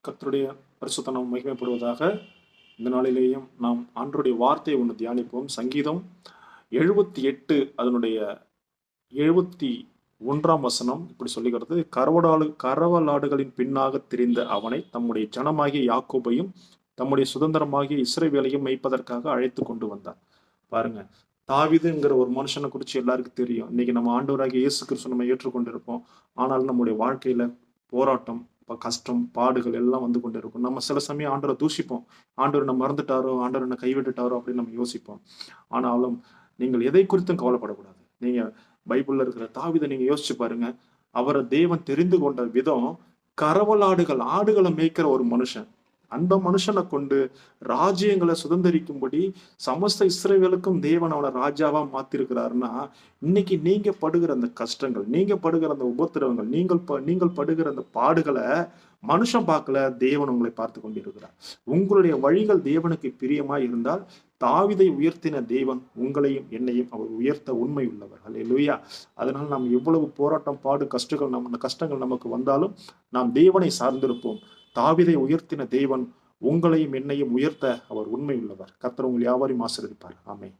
கர்த்தருடைய பரிசுத்த நாமம் மகிமைப்படுவதாக. இந்த நாளிலேயும் நாம் ஆண்டவருடைய வார்த்தையை ஒன்று தியானிப்போம். சங்கீதம் 78 அதனுடைய 71 இப்படி சொல்லுகிறது. கரவலாடுகளின் பின்னாக திரிந்த அவனை தம்முடைய ஜனமாகிய யாக்கோபையும் தம்முடைய சுதந்திரமாகிய இஸ்ரவேலையும் மேய்ப்பதற்காக அழைத்து கொண்டு வந்தார். பாருங்க, தாவீதுங்கிற ஒரு மனுஷனை குறித்து எல்லாருக்கும் தெரியும். இன்னைக்கு நம்ம ஆண்டவராகிய இயேசு கிறிஸ்து நம்ம ஏற்றுக்கொண்டிருப்போம். ஆனால் நம்முடைய வாழ்க்கையில போராட்டம், கஷ்டம், பாடுகள் எல்லாம் வந்து கொண்டு இருக்கும். நம்ம சில சமயம் ஆண்டவரை தூஷிப்போம். ஆண்டவர் நம்ம மறந்துட்டாரோ, ஆண்டவர் என்ன கைவிட்டுட்டாரோ அப்படின்னு நம்ம யோசிப்போம். ஆனாலும் நீங்கள் எதை குறித்தும் கவலைப்படக்கூடாது. நீங்க பைபிள்ல இருக்கிற தாவீதை நீங்க யோசிச்சு பாருங்க. அவரை தேவன் தெரிந்து கொண்ட விதம், ஆடுகளை மேய்க்கிற ஒரு மனுஷன். அந்த மனுஷனை கொண்டு ராஜ்யங்களை சுதந்திரிக்கும்படி சமஸ்த இஸ்ரவேலுக்கும் தேவன் அவனை ராஜாவா மாத்திருக்கிறாருன்னா, இன்னைக்கு நீங்க படுகிற அந்த கஷ்டங்கள், நீங்க படுகிற அந்த உபத்திரவங்கள், நீங்கள் படுகிற அந்த பாடுகளை மனுஷன் பார்க்கல, தேவன் உங்களை பார்த்து கொண்டிருக்கிறார். உங்களுடைய வழிகள் தேவனுக்கு பிரியமா இருந்தால், தாவீதை உயர்த்தின தேவன் உங்களையும் என்னையும் அவர் உயர்த்த உண்மை உள்ளவர். அல்லேலூயா. அதனால நாம் எவ்வளவு போராட்டம், பாடு, கஷ்டங்கள் நமக்கு வந்தாலும் நாம் தேவனை சார்ந்திருப்போம். தாவீதை உயர்த்தின தேவன் உங்களையும் என்னையும் உயர்த்த அவர் உண்மை உள்ளவர். கர்த்தர் உங்கள் யாவரையும் ஆசீர்வதிப்பார். ஆமென்.